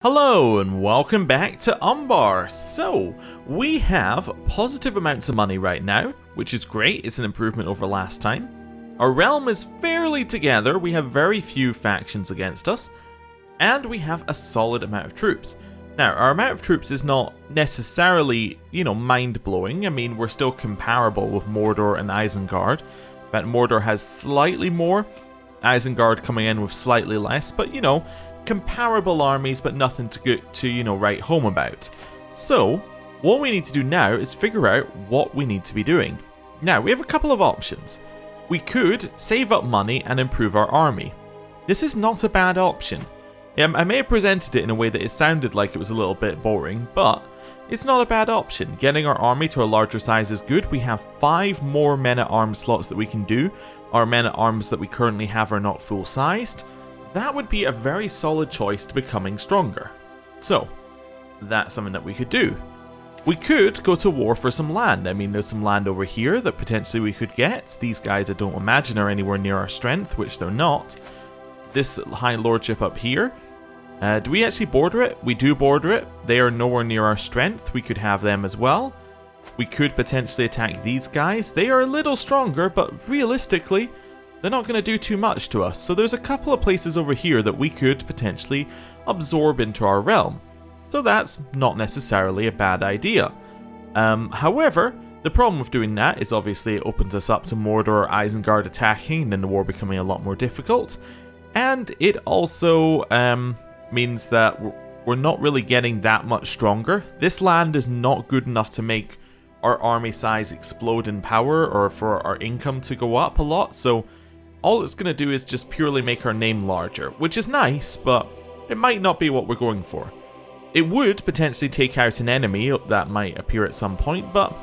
Hello and welcome back to Umbar. So, we have positive amounts of money right now, which is great, it's an improvement over last time. Our realm is fairly together, we have very few factions against us, and we have a solid amount of troops. Now, our amount of troops is not necessarily, mind-blowing. I mean, we're still comparable with Mordor and Isengard. In fact, Mordor has slightly more, Isengard coming in with slightly less, but comparable armies, but nothing to write home about. So, what we need to do now is figure out what we need to be doing. Now, we have a couple of options. We could save up money and improve our army. This is not a bad option. I may have presented it in a way that it sounded like it was a little bit boring, but it's not a bad option. Getting our army to a larger size is good. We have 5 more men-at-arms slots that we can do. Our men-at-arms that we currently have are not full-sized. That would be a very solid choice to becoming stronger. So, that's something that we could do. We could go to war for some land. I mean, there's some land over here that potentially we could get. These guys I don't imagine are anywhere near our strength, which they're not. This high lordship up here. Do we actually border it? We do border it. They are nowhere near our strength. We could have them as well. We could potentially attack these guys. They are a little stronger, but realistically, they're not going to do too much to us, so there's a couple of places over here that we could potentially absorb into our realm. So that's not necessarily a bad idea. However, the problem with doing that is obviously it opens us up to Mordor or Isengard attacking and then the war becoming a lot more difficult. And it also means that we're not really getting that much stronger. This land is not good enough to make our army size explode in power or for our income to go up a lot, so all it's going to do is just purely make our name larger, which is nice, but it might not be what we're going for. It would potentially take out an enemy that might appear at some point, but,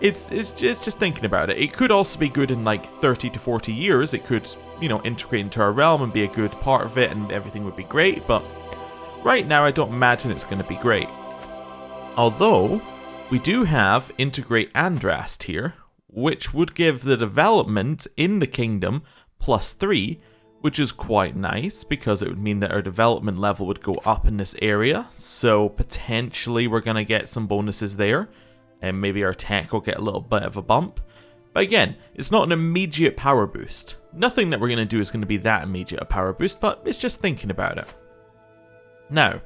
it's just thinking about it. It could also be good in like 30 to 40 years. It could, integrate into our realm and be a good part of it and everything would be great, but right now I don't imagine it's going to be great. Although, we do have Integrate Andrast here, which would give the development in the kingdom +3, which is quite nice because it would mean that our development level would go up in this area, so potentially we're going to get some bonuses there, and maybe our tech will get a little bit of a bump. But again, it's not an immediate power boost. Nothing that we're going to do is going to be that immediate a power boost, but it's just thinking about it. Now,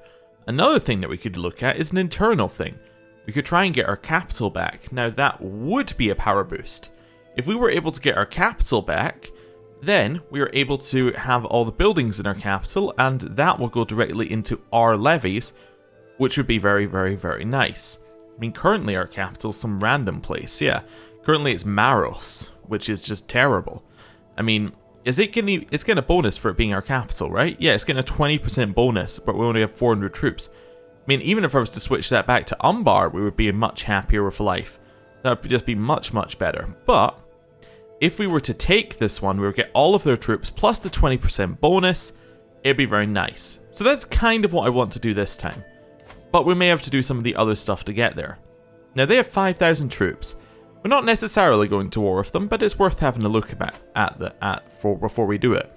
another thing that we could look at is an internal thing. We could try and get our capital back. Now that would be a power boost. If we were able to get our capital back, then we are able to have all the buildings in our capital, and that will go directly into our levies, which would be very, very, very nice. I mean, currently our capital's some random place, yeah. Currently it's Maros, which is just terrible. I mean, it's getting a bonus for it being our capital, right? Yeah, it's getting a 20% bonus, but we only have 400 troops. I mean, even if I was to switch that back to Umbar, we would be much happier with life. That would just be much, much better. But if we were to take this one, we would get all of their troops plus the 20% bonus. It'd be very nice. So that's kind of what I want to do this time. But we may have to do some of the other stuff to get there. Now, they have 5,000 troops. We're not necessarily going to war with them, but it's worth having a look before we do it.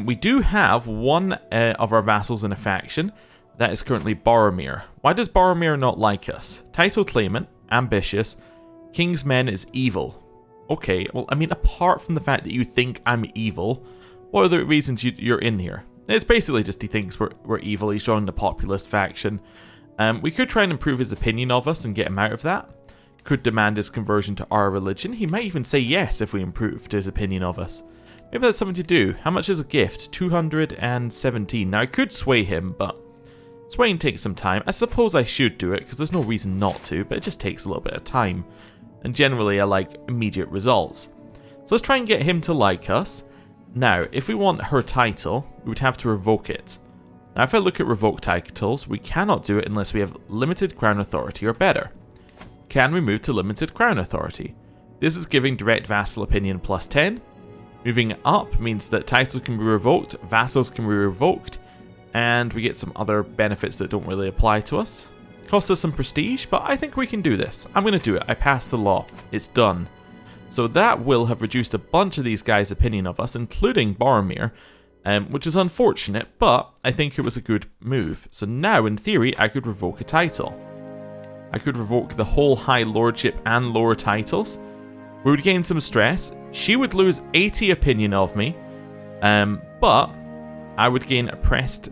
We do have one of our vassals in a faction. That is currently Boromir. Why does Boromir not like us? Title claimant, ambitious, king's men is evil. Okay, well, I mean, apart from the fact that you think I'm evil, what are the reasons you're in here? It's basically just he thinks we're evil, he's joined the populist faction. We could try and improve his opinion of us and get him out of that. Could demand his conversion to our religion. He might even say yes if we improved his opinion of us. Maybe that's something to do. How much is a gift? 217. Now, I could sway him, but swaying takes some time. I suppose I should do it, because there's no reason not to, but it just takes a little bit of time. And generally, I like immediate results. So let's try and get him to like us. Now, if we want her title, we would have to revoke it. Now, if I look at revoke titles, we cannot do it unless we have limited crown authority or better. Can we move to limited crown authority? This is giving direct vassal opinion +10. Moving up means that titles can be revoked, vassals can be revoked, and we get some other benefits that don't really apply to us. Costs us some prestige, but I think we can do this. I'm going to do it. I passed the law. It's done. So that will have reduced a bunch of these guys' opinion of us, including Boromir, which is unfortunate, but I think it was a good move. So now, in theory, I could revoke a title. I could revoke the whole High Lordship and lower titles. We would gain some stress. She would lose 80 opinion of me, but I would gain oppressed...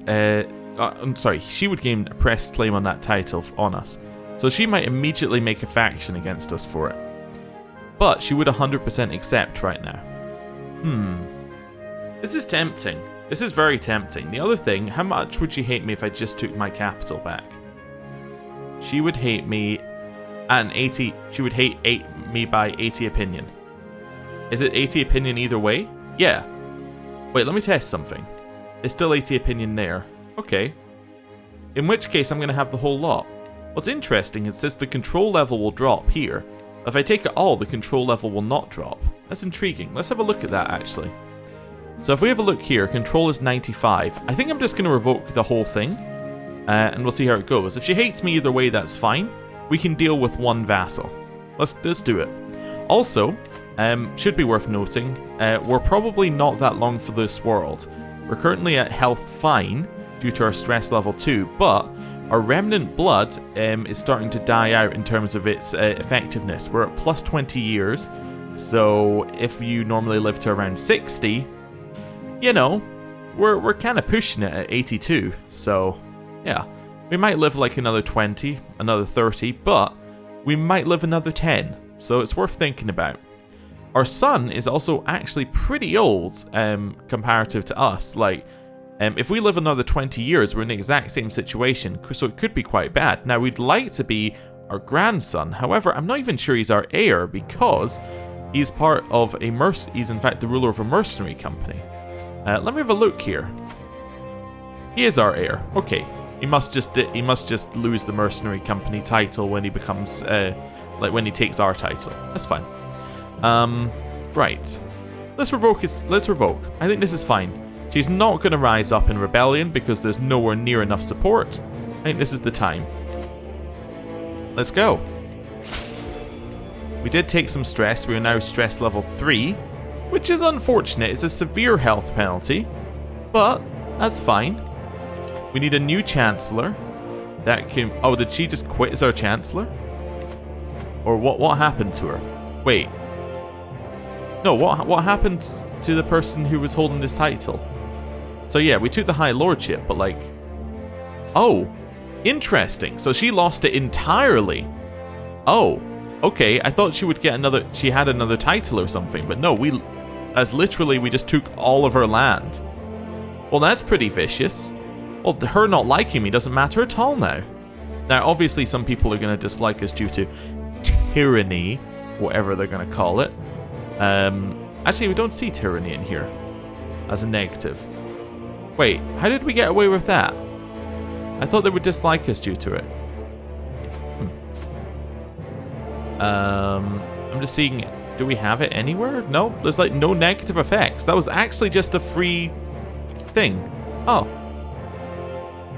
she would gain oppressed claim on that title on us. So she might immediately make a faction against us for it. But she would 100% accept right now. This is tempting. This is very tempting. The other thing, how much would she hate me if I just took my capital back? She would hate me at 80... She would hate me by 80 opinion. Is it 80 opinion either way? Yeah. Wait, let me test something. It's still 80 opinion there. Okay. In which case, I'm going to have the whole lot. What's interesting, it says the control level will drop here. If I take it all, the control level will not drop. That's intriguing. Let's have a look at that, actually. So if we have a look here, control is 95. I think I'm just going to revoke the whole thing. And we'll see how it goes. If she hates me either way, that's fine. We can deal with one vassal. Let's do it. Also, should be worth noting, we're probably not that long for this world. We're currently at health fine due to our stress level 2, but our remnant blood is starting to die out in terms of its effectiveness. We're at plus 20 years, so if you normally live to around 60, you know, we're kind of pushing it at 82, so yeah. We might live like another 20, another 30, but we might live another 10, so it's worth thinking about. Our sun is also actually pretty old comparative to us. Like, if we live another 20 years, we're in the exact same situation, so it could be quite bad. Now, we'd like to be our grandson. However, I'm not even sure he's our heir because he's part of a he's in fact the ruler of a mercenary company. Let me have a look here. He is our heir. Okay, he must just lose the mercenary company title when he becomes like when he takes our title. That's fine. Right. Let's revoke. I think this is fine. She's not going to rise up in rebellion because there's nowhere near enough support. I think this is the time. Let's go. We did take some stress. We are now stress level 3, which is unfortunate. It's a severe health penalty, but that's fine. We need a new chancellor. That can... Oh, did she just quit as our chancellor? Or what happened to her? Wait. No, what happened to the person who was holding this title? So yeah, we took the High Lordship, but like... Oh, interesting. So she lost it entirely. Oh, okay. I thought she would get another... She had another title or something, but no, we just took all of her land. Well, that's pretty vicious. Well, her not liking me doesn't matter at all now. Now, obviously, some people are going to dislike us due to tyranny, whatever they're going to call it. Actually, we don't see tyranny in here as a negative. Wait, how did we get away with that? I thought they would dislike us due to it. I'm just seeing, do we have it anywhere? No, there's like no negative effects. That was actually just a free thing. Oh.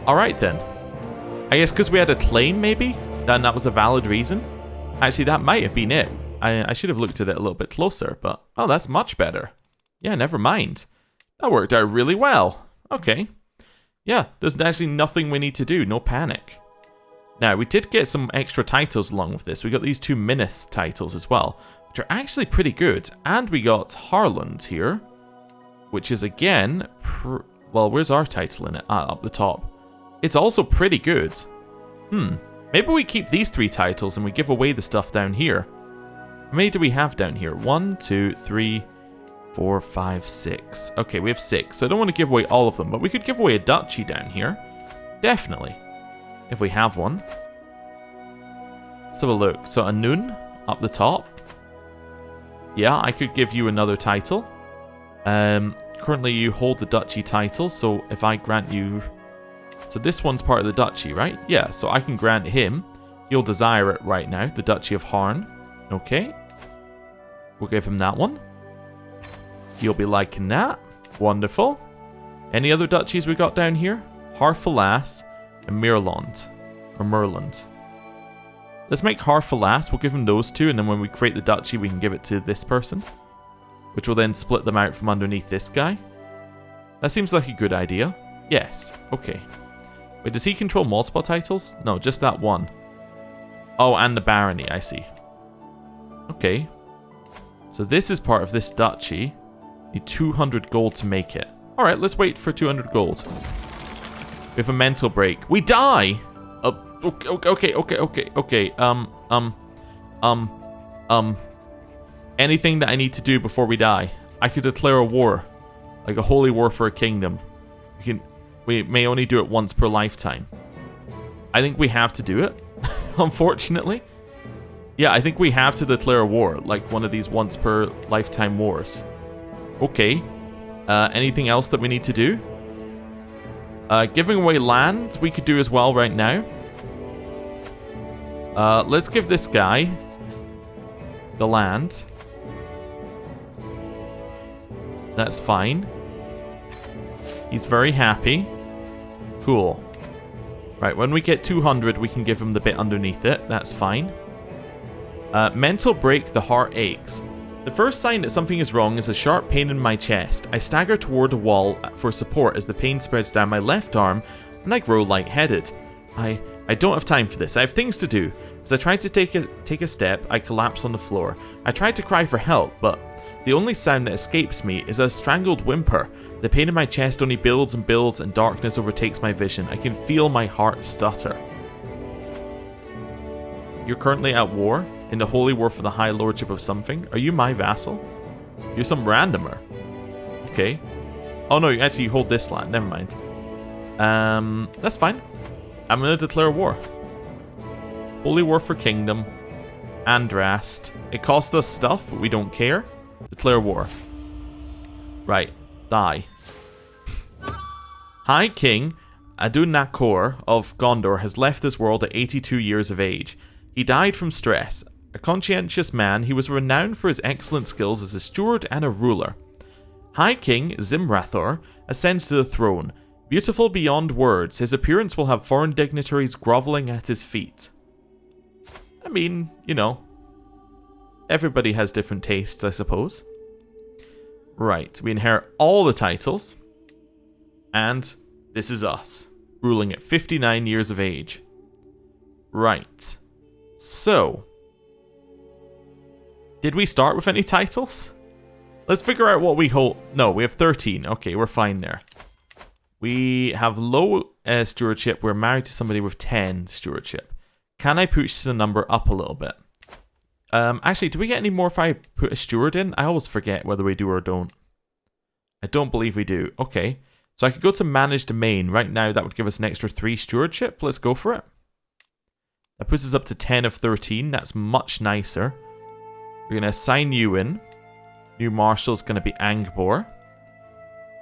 Alright then. I guess because we had a claim maybe? Then that was a valid reason? Actually, that might have been it. I should have looked at it a little bit closer, but... Oh, that's much better. Yeah, never mind. That worked out really well. Okay. Yeah, there's actually nothing we need to do. No panic. Now, we did get some extra titles along with this. We got these 2 Minith titles as well, which are actually pretty good. And we got Harland here, which is again... Well, where's our title in it? Ah, up the top. It's also pretty good. Maybe we keep these 3 titles and we give away the stuff down here. How many do we have down here? 1, 2, 3, 4, 5, 6. Okay, we have 6. So I don't want to give away all of them, but we could give away a duchy down here. Definitely. If we have one. Let's have a look. So Anun up the top. Yeah, I could give you another title. Currently you hold the duchy title, so if I grant you... So this one's part of the duchy, right? Yeah, so I can grant him. He'll desire it right now, the Duchy of Harn. Okay. We'll give him that one. He'll be liking that. Wonderful. Any other duchies we got down here? Harfalas and Mirland. Or Merland. Let's make Harfalas. We'll give him those 2, and then when we create the duchy, we can give it to this person. Which will then split them out from underneath this guy. That seems like a good idea. Yes. Okay. Wait, does he control multiple titles? No, just that one. Oh, and the barony, I see. Okay. So this is part of this duchy. Need 200 gold to make it. Alright, let's wait for 200 gold. We have a mental break. We die! Okay. Anything that I need to do before we die. I could declare a war. Like a holy war for a kingdom. We may only do it once per lifetime. I think we have to do it. Unfortunately. Yeah, I think we have to declare a war. Like one of these once per lifetime wars. Okay. Anything else that we need to do? Giving away land we could do as well right now. Let's give this guy the land. That's fine. He's very happy. Cool. Right, when we get 200, we can give him the bit underneath it. That's fine. Mental break, the heart aches. The first sign that something is wrong is a sharp pain in my chest. I stagger toward a wall for support as the pain spreads down my left arm, and I grow lightheaded. I don't have time for this. I have things to do. As I try to take a step, I collapse on the floor. I try to cry for help, but the only sound that escapes me is a strangled whimper. The pain in my chest only builds and builds, and darkness overtakes my vision. I can feel my heart stutter. You're currently at war? In the holy war for the high lordship of something? Are you my vassal? You're some randomer. Okay. Oh no, actually you hold this land. Never mind. That's fine. I'm gonna declare war. Holy war for kingdom. Andrast. It costs us stuff, but we don't care. Declare war. Right. Die. High King Adunakor of Gondor has left this world at 82 years of age. He died from stress. A conscientious man, he was renowned for his excellent skills as a steward and a ruler. High King Zimrathor ascends to the throne. Beautiful beyond words, his appearance will have foreign dignitaries groveling at his feet. I mean, you know, everybody has different tastes, I suppose. Right, we inherit all the titles. And this is us, ruling at 59 years of age. Right. So, did we start with any titles? Let's figure out what we hold. No, we have 13. Okay, we're fine there. We have low stewardship. We're married to somebody with 10 stewardship. Can I push the number up a little bit? Actually, do we get any more if I put a steward in? I always forget whether we do or don't. I don't believe we do. Okay. So I could go to manage domain. Right now, that would give us an extra 3 stewardship. Let's go for it. That puts us up to 10 of 13. That's much nicer. We're going to assign you in. New Marshal is going to be Angbor.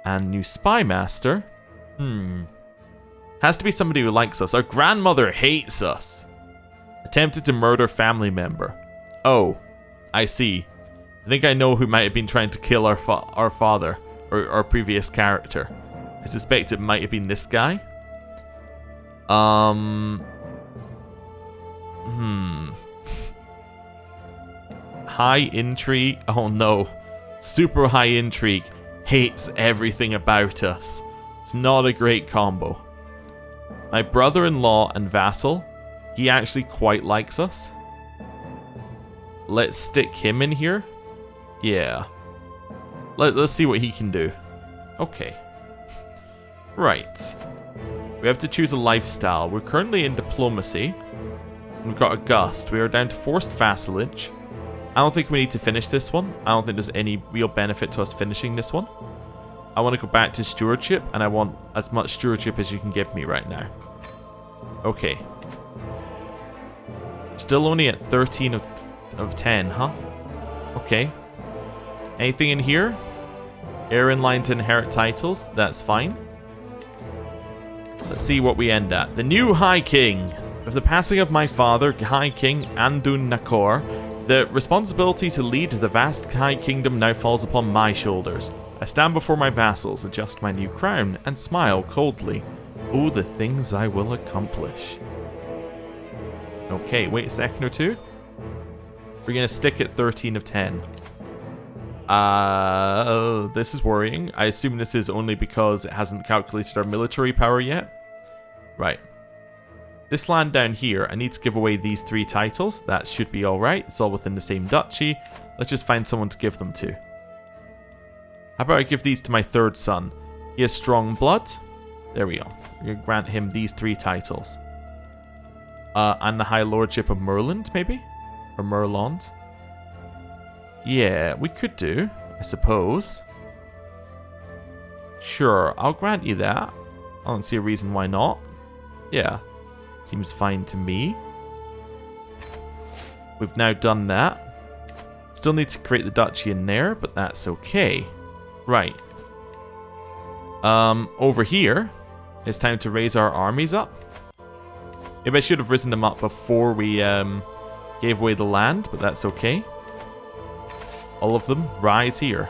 And new Spy Master. Has to be somebody who likes us. Our grandmother hates us. Attempted to murder family member. Oh, I see. I think I know who might have been trying to kill our father. Or our previous character. I suspect it might have been this guy. High intrigue. Oh no. Super high intrigue. Hates everything about us. It's not a great combo. My brother-in-law and vassal. He actually quite likes us. Let's stick him in here. Yeah. Let's see what he can do. Okay. Right. We have to choose a lifestyle. We're currently in diplomacy. We've got a gust. We are down to forced vassalage. I don't think we need to finish this one. I don't think there's any real benefit to us finishing this one. I want to go back to stewardship, and I want as much stewardship as you can give me right now. Okay. Still only at 13 of 10, huh? Okay. Anything in here? Heir in line to inherit titles. That's fine. Let's see what we end at. The new High King. With the passing of my father, High King Andun Nakor, the responsibility to lead the vast High Kingdom now falls upon my shoulders. I stand before my vassals, adjust my new crown, and smile coldly. Oh, the things I will accomplish. Okay, wait a second or two. We're going to stick at 13 of 10. This is worrying. I assume this is only because it hasn't calculated our military power yet. Right. This land down here, I need to give away these 3 titles. That should be alright. It's all within the same duchy. Let's just find someone to give them to. How about I give these to my 3rd son? He has strong blood. There we go. We're going to grant him these 3 titles. And the High Lordship of Merland, maybe? Or Merland? Yeah, we could do, I suppose. Sure, I'll grant you that. I don't see a reason why not. Yeah, seems fine to me. We've now done that. Still need to create the duchy in there, but that's okay. Right. Over here, it's time to raise our armies up. Maybe I should have risen them up before we gave away the land, but that's okay. All of them rise here.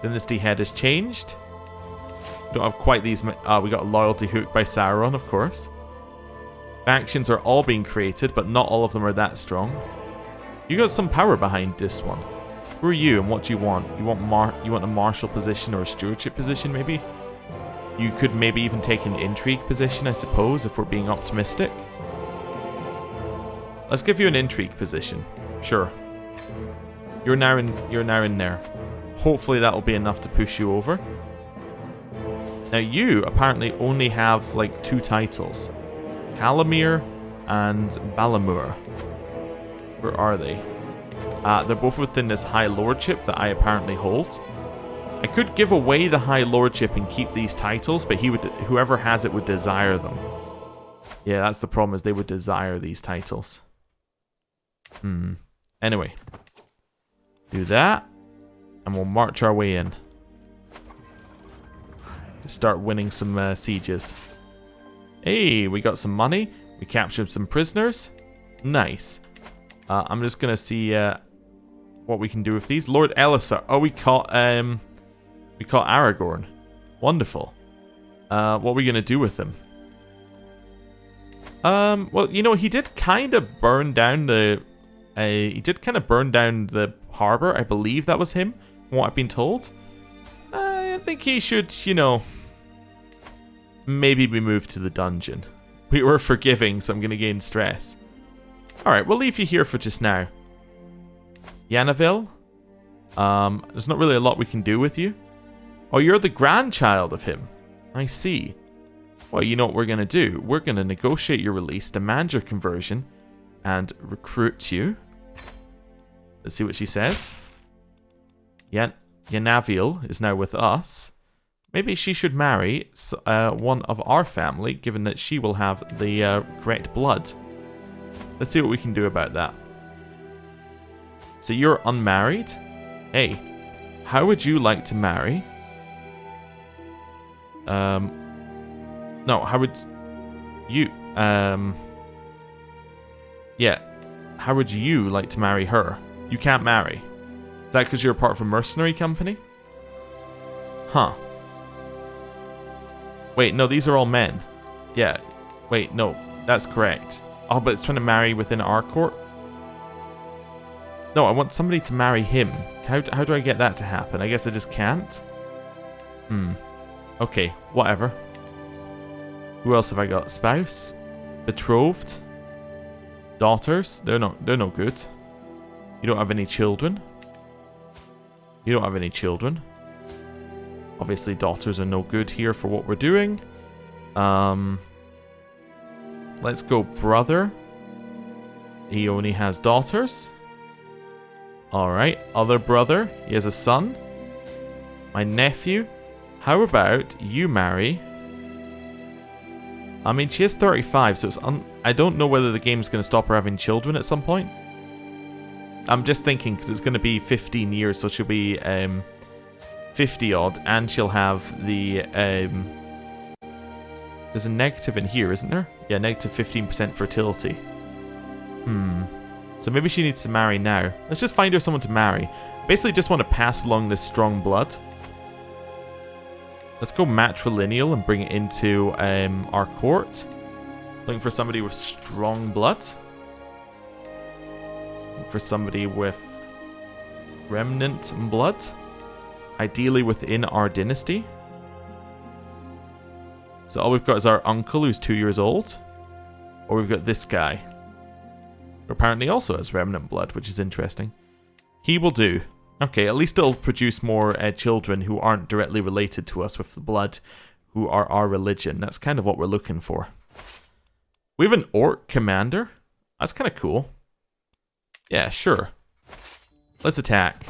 Dynasty head has changed. We don't have quite these. We got a loyalty hook by Sauron, of course. Factions are all being created, but not all of them are that strong. You got some power behind this one. Who are you, and what do you want? You want a martial position or a stewardship position, maybe? You could maybe even take an intrigue position, I suppose, if we're being optimistic. Let's give you an intrigue position. Sure. You're now in there. Hopefully that will be enough to push you over. Now you apparently only have like 2 titles. Calamir and Balamur. Where are they? They're both within this High Lordship that I apparently hold. I could give away the High Lordship and keep these titles, but whoever has it would desire them. Yeah, that's the problem, is they would desire these titles. Anyway. Do that. And we'll march our way in. To start winning some sieges. Hey, we got some money. We captured some prisoners. Nice. I'm just going to see what we can do with these. Lord Elisar. Oh, we caught Aragorn. Wonderful. What are we going to do with him? Well, you know, he did kind of burn down the harbor. I believe that was him, from what I've been told. I think he should, you know, maybe be moved to the dungeon. We were forgiving, so I'm going to gain stress. Alright, we'll leave you here for just now. Yanaville? There's not really a lot we can do with you. Oh, you're the grandchild of him. I see. Well, you know what we're going to do? We're going to negotiate your release, demand your conversion, and recruit you. Let's see what she says. Yanaville is now with us. Maybe she should marry one of our family, given that she will have the correct blood. Let's see what we can do about that. So you're unmarried? Hey, how would you like to marry? No, how would you... Yeah, how would you like to marry her? You can't marry. Is that because you're part of a mercenary company? Huh. Wait, no, these are all men. Yeah, wait, no, that's correct. Oh, but it's trying to marry within our court? No, I want somebody to marry him. How do I get that to happen? I guess I just can't? Okay, whatever. Who else have I got? Spouse? Betrothed? Daughters? They're no good. You don't have any children? You don't have any children. Obviously, daughters are no good here for what we're doing. Let's go brother. He only has daughters. Alright, other brother. He has a son. My nephew. How about you marry... I mean, she is 35, so it's I don't know whether the game's going to stop her having children at some point. I'm just thinking, because it's going to be 15 years, so she'll be 50 odd, and she'll have the... There's a negative in here, isn't there? Yeah, negative 15% fertility. So maybe she needs to marry now. Let's just find her someone to marry. Basically just want to pass along this strong blood. Let's go matrilineal and bring it into our court. Looking for somebody with strong blood. Looking for somebody with Remnant blood. Ideally within our dynasty. So all we've got is our uncle who's 2 years old. Or we've got this guy. Who apparently also has remnant blood, which is interesting. He will do. Okay, at least it'll produce more children who aren't directly related to us with the blood, who are our religion. That's kind of what we're looking for. We have an orc commander. That's kind of cool. Yeah, sure. Let's attack.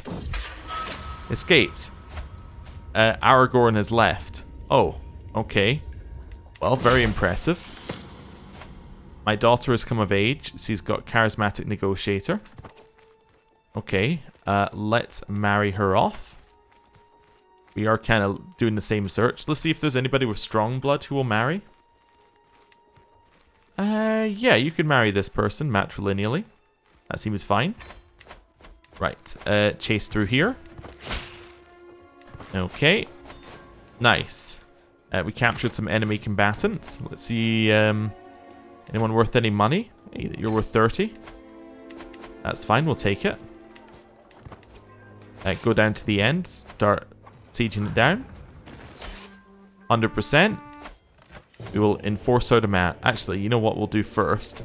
Escaped. Aragorn has left. Oh, okay. Well, very impressive. My daughter has come of age. She's got charismatic negotiator. Okay, let's marry her off. We are kind of doing the same search. Let's see if there's anybody with strong blood who will marry. Yeah, you could marry this person matrilineally. That seems fine. Right, chase through here. Okay. Nice. We captured some enemy combatants. Let's see, anyone worth any money? Hey, you're worth 30. That's fine, we'll take it. Go down to the end, start sieging it down. 100%. We will enforce our demand. Actually, you know what we'll do first?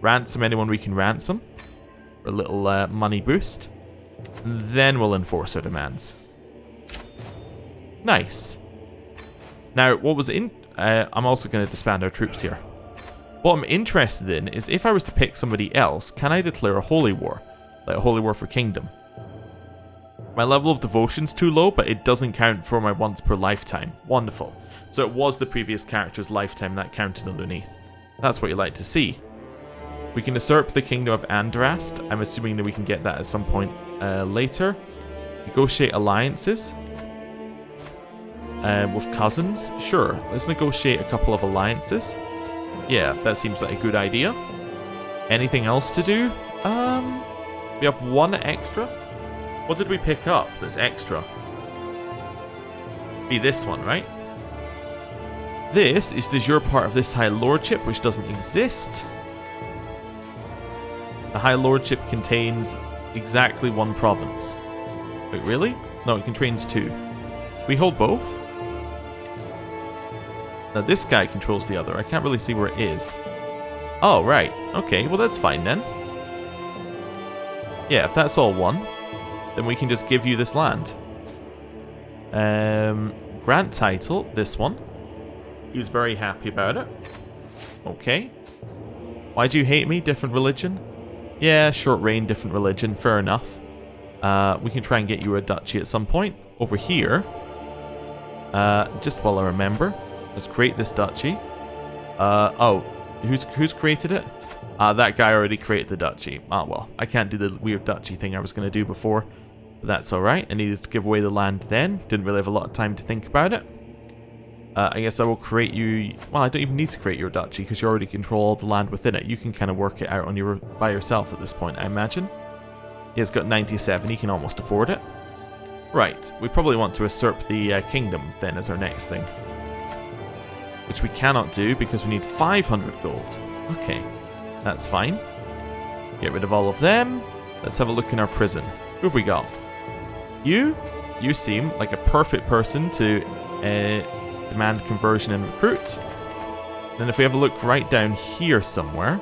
Ransom anyone we can ransom. For a little money boost. And then we'll enforce our demands. Nice. Now, what was in... I'm also going to disband our troops here. What I'm interested in is if I was to pick somebody else, can I declare a holy war? Like a holy war for kingdom. My level of devotion's too low, but it doesn't count for my once per lifetime. Wonderful. So it was the previous character's lifetime that counted underneath. That's what you like to see. We can usurp the kingdom of Andrast. I'm assuming that we can get that at some point later. Negotiate alliances. With cousins. Sure, let's negotiate a couple of alliances. Yeah, that seems like a good idea. Anything else to do? We have one extra. What did we pick up that's extra? Be this one, right? This is de jure part of this High Lordship, which doesn't exist. The High Lordship contains exactly one province. Wait, really? No, it contains 2. We hold both? Now this guy controls the other. I can't really see where it is. Oh, right. Okay, well that's fine then. Yeah, if that's all one, then we can just give you this land. Grant title, this one. He's very happy about it. Okay. Why do you hate me? Different religion? Yeah, short reign, different religion. Fair enough. We can try and get you a duchy at some point. Over here. Just while I remember. Let's create this duchy. Oh, who's created it? That guy already created the duchy. Oh, well, I can't do the weird duchy thing I was going to do before. But that's alright. I needed to give away the land then. Didn't really have a lot of time to think about it. I guess I will create you... Well, I don't even need to create your duchy because you already control all the land within it. You can kind of work it out on by yourself at this point, I imagine. He's got 97. He can almost afford it. Right. We probably want to usurp the kingdom then as our next thing. Which we cannot do because we need 500 gold. Okay. That's fine. Get rid of all of them. Let's have a look in our prison. Who have we got? You seem like a perfect person to demand conversion and recruit. Then if we have a look right down here somewhere,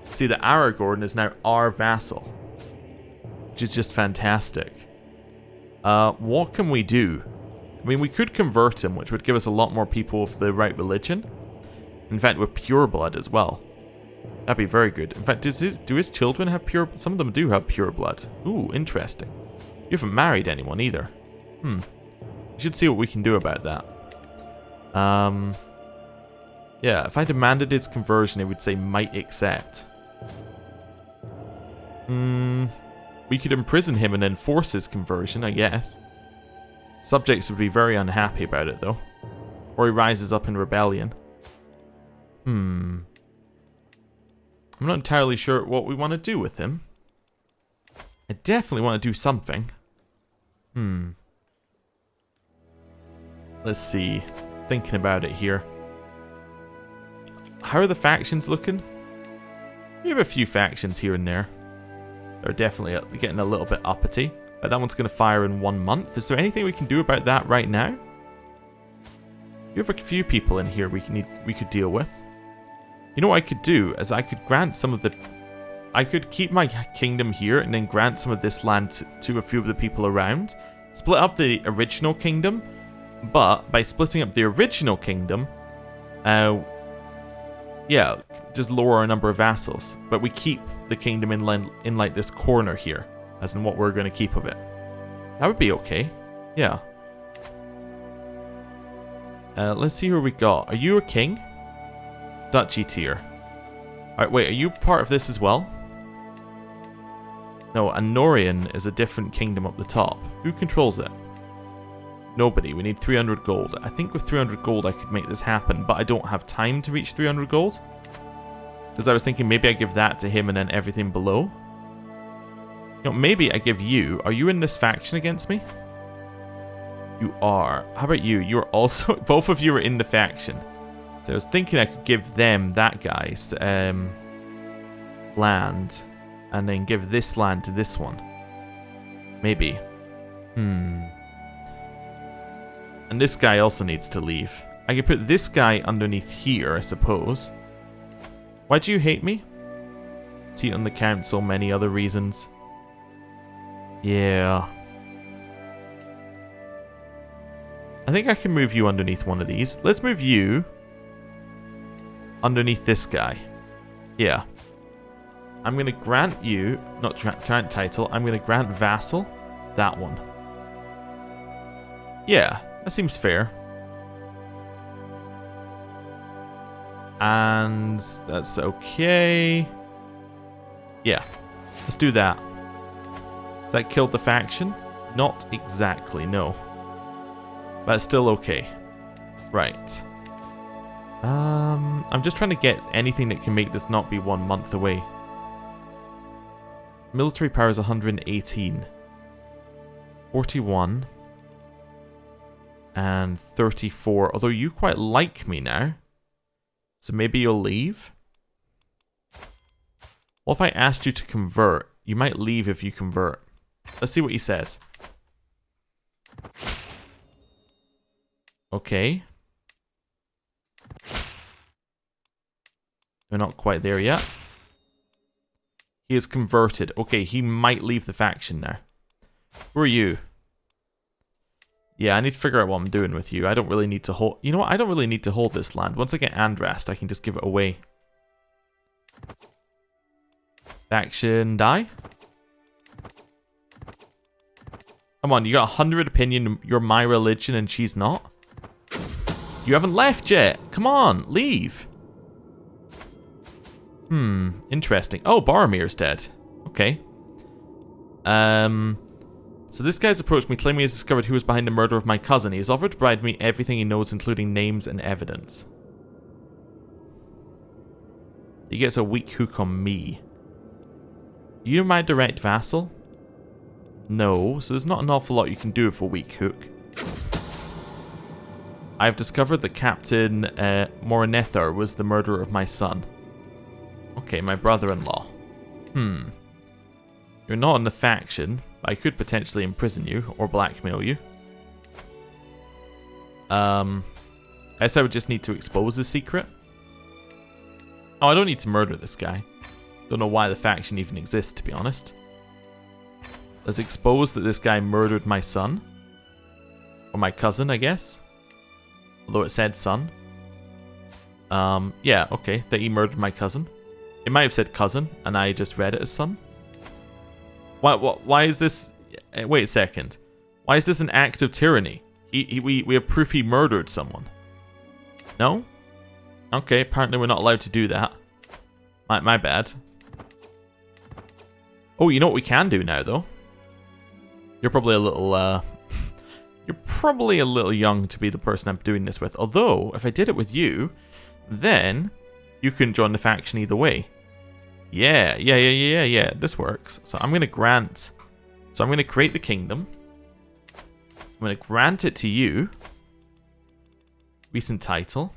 see that Aragorn is now our vassal. Which is just fantastic. What can we do? I mean, we could convert him, which would give us a lot more people with the right religion. In fact, with pure blood as well. That'd be very good. In fact, do his children have pure... Some of them do have pure blood. Ooh, interesting. You haven't married anyone either. We should see what we can do about that. Yeah, if I demanded his conversion, it would say might accept. We could imprison him and then force his conversion, I guess. Subjects would be very unhappy about it, though. Or he rises up in rebellion. I'm not entirely sure what we want to do with him. I definitely want to do something. Let's see. Thinking about it here. How are the factions looking? We have a few factions here and there. They're definitely getting a little bit uppity. But that one's going to fire in 1 month. Is there anything we can do about that right now? You have a few people in here we could deal with. You know what I could do is I could grant some of the... I could keep my kingdom here and then grant some of this land to a few of the people around. Split up the original kingdom, but by splitting up the original kingdom, yeah, just lower our number of vassals. But we keep the kingdom in like this corner here, as in what we're going to keep of it. That would be okay. Yeah. Let's see who we got. Are you a king? Duchy tier. Alright, wait, are you part of this as well? No, Anorian is a different kingdom up the top. Who controls it? Nobody. We need 300 gold. I think with 300 gold I could make this happen, but I don't have time to reach 300 gold. Because I was thinking maybe I give that to him and then everything below. You know, maybe I give you... Are you in this faction against me? You are. How about you? You're also... Both of you are in the faction. So I was thinking I could give them, that guy's, land. And then give this land to this one. Maybe. And this guy also needs to leave. I could put this guy underneath here, I suppose. Why do you hate me? Seat on the council, many other reasons. Yeah. I think I can move you underneath one of these. Let's move you underneath this guy. Yeah. I'm going to grant you, not giant title, I'm going to grant vassal, that one. Yeah, that seems fair. And that's okay. Yeah, let's do that. Has that killed the faction? Not exactly, no. But it's still okay. Right. I'm just trying to get anything that can make this not be 1 month away. Military power is 118. 41. And 34. Although you quite like me now. So maybe you'll leave? What if I asked you to convert? You might leave if you convert. Let's see what he says. Okay. We're not quite there yet. He is converted. Okay, he might leave the faction now. Who are you? Yeah, I need to figure out what I'm doing with you. I don't really need to hold... You know what? I don't really need to hold this land. Once I get Andrast, I can just give it away. Faction die? Come on, you got 100 opinion. You're my religion and she's not? You haven't left yet. Come on, leave. Interesting. Oh, Boromir's dead. Okay. So this guy's approached me, claiming he has discovered who was behind the murder of my cousin. He has offered to provide me everything he knows, including names and evidence. He gets a weak hook on me. Are you my direct vassal? No, so there's not an awful lot you can do with a weak hook. I've discovered that Captain Morinethar was the murderer of my son. Okay, my brother-in-law. You're not in the faction. I could potentially imprison you or blackmail you. I guess I would just need to expose the secret. Oh, I don't need to murder this guy. Don't know why the faction even exists, to be honest. Let's expose that this guy murdered my son. Or my cousin, I guess. Although it said son. Yeah, okay, that he murdered my cousin. It might have said cousin, and I just read it as son. Why is this... Wait a second. Why is this an act of tyranny? We have proof he murdered someone. No? Okay, apparently we're not allowed to do that. My bad. Oh, you know what we can do now, though? You're probably a little... You're probably a little young to be the person I'm doing this with. Although, if I did it with you, then you can join the faction either way. Yeah. This works. So I'm going to grant... So I'm going to create the kingdom. I'm going to grant it to you. Recent title.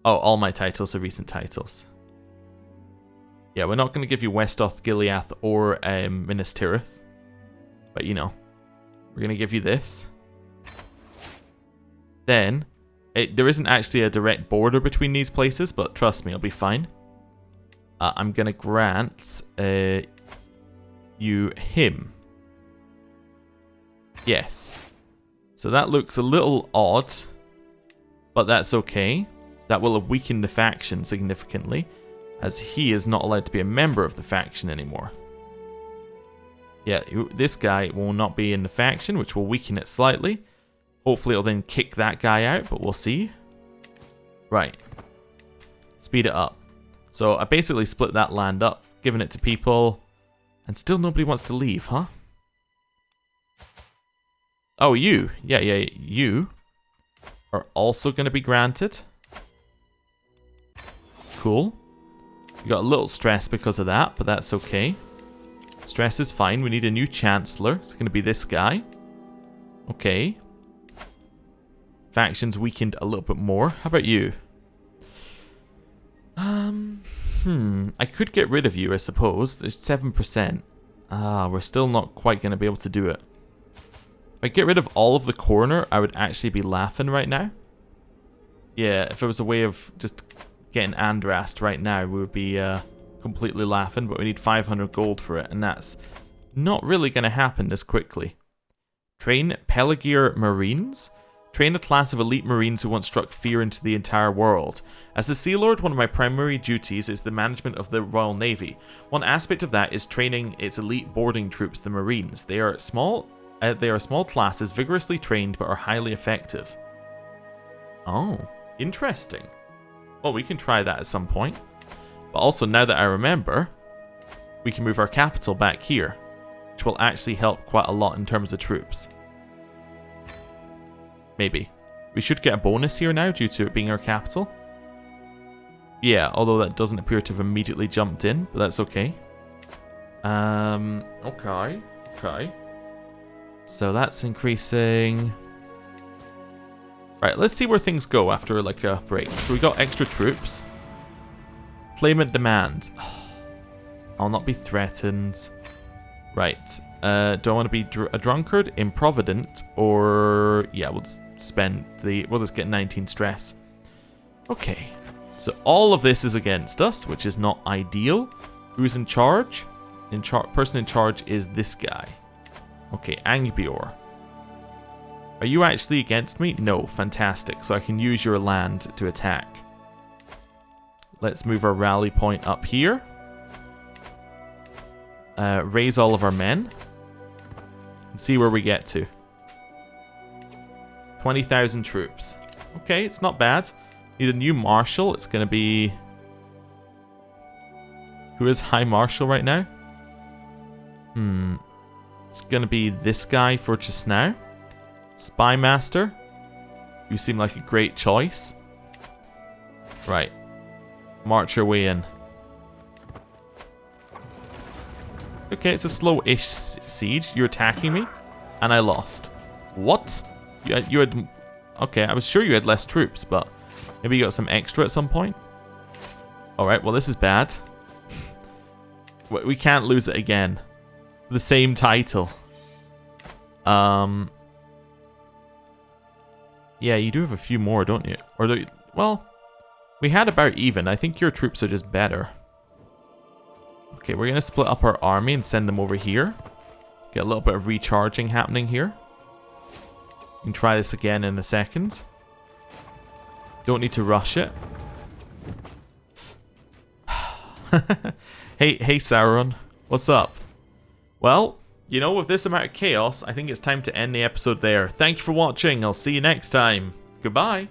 Oh, all my titles are recent titles. Yeah, we're not going to give you Westoth, Gileath, or Minas Tirith. But, you know, we're going to give you this. Then, there isn't actually a direct border between these places, but trust me, it'll be fine. I'm going to grant you him. Yes. So that looks a little odd, but that's okay. That will have weakened the faction significantly, as he is not allowed to be a member of the faction anymore. Yeah, this guy will not be in the faction, which will weaken it slightly. Hopefully it'll then kick that guy out, but we'll see. Right. Speed it up. So I basically split that land up, giving it to people, and still nobody wants to leave, huh? Oh, you. Yeah, you are also going to be granted. Cool. You got a little stress because of that, but that's okay. Stress is fine. We need a new Chancellor. It's going to be this guy. Okay. Factions weakened a little bit more. How about you? I could get rid of you, I suppose. There's 7%. We're still not quite going to be able to do it. If I get rid of all of the corner, I would actually be laughing right now. Yeah, if it was a way of just getting Andrast right now, we would be completely laughing, but we need 500 gold for it, and that's not really going to happen this quickly. Train Pelagier Marines. Train a class of elite marines who once struck fear into the entire world. As the Sea Lord, one of my primary duties is the management of the Royal Navy. One aspect of that is training its elite boarding troops, the Marines. They are small classes, vigorously trained, but are highly effective. Oh, interesting. Well, we can try that at some point. But also, now that I remember, we can move our capital back here, which will actually help quite a lot in terms of troops. Maybe. We should get a bonus here now due to it being our capital. Yeah, although that doesn't appear to have immediately jumped in, but that's okay. Okay. So that's increasing. Right, let's see where things go after like a break. So we got extra troops. Claimant demand. I'll not be threatened. Right. Do I want to be a drunkard, improvident, or yeah, we'll just we'll just get 19 stress. Okay. So all of this is against us, which is not ideal. Who's in charge? Person in charge is this guy. Okay, Angbior. Are you actually against me? No, fantastic. So I can use your land to attack. Let's move our rally point up here. Raise all of our men. And see where we get to. 20,000 troops. Okay, it's not bad. Need a new marshal. It's going to be... Who is High Marshal right now? It's going to be this guy for just now. Spy Master. You seem like a great choice. Right. March your way in. Okay, it's a slow-ish siege. You're attacking me, and I lost. What? You had... Okay, I was sure you had less troops, but maybe you got some extra at some point? Alright, well this is bad. We can't lose it again. The same title. Yeah, you do have a few more, don't you? Or well, we had about even. I think your troops are just better. Okay, we're going to split up our army and send them over here. Get a little bit of recharging happening here. You can try this again in a second. Don't need to rush it. Hey Sauron. What's up? Well, you know, with this amount of chaos, I think it's time to end the episode there. Thank you for watching. I'll see you next time. Goodbye.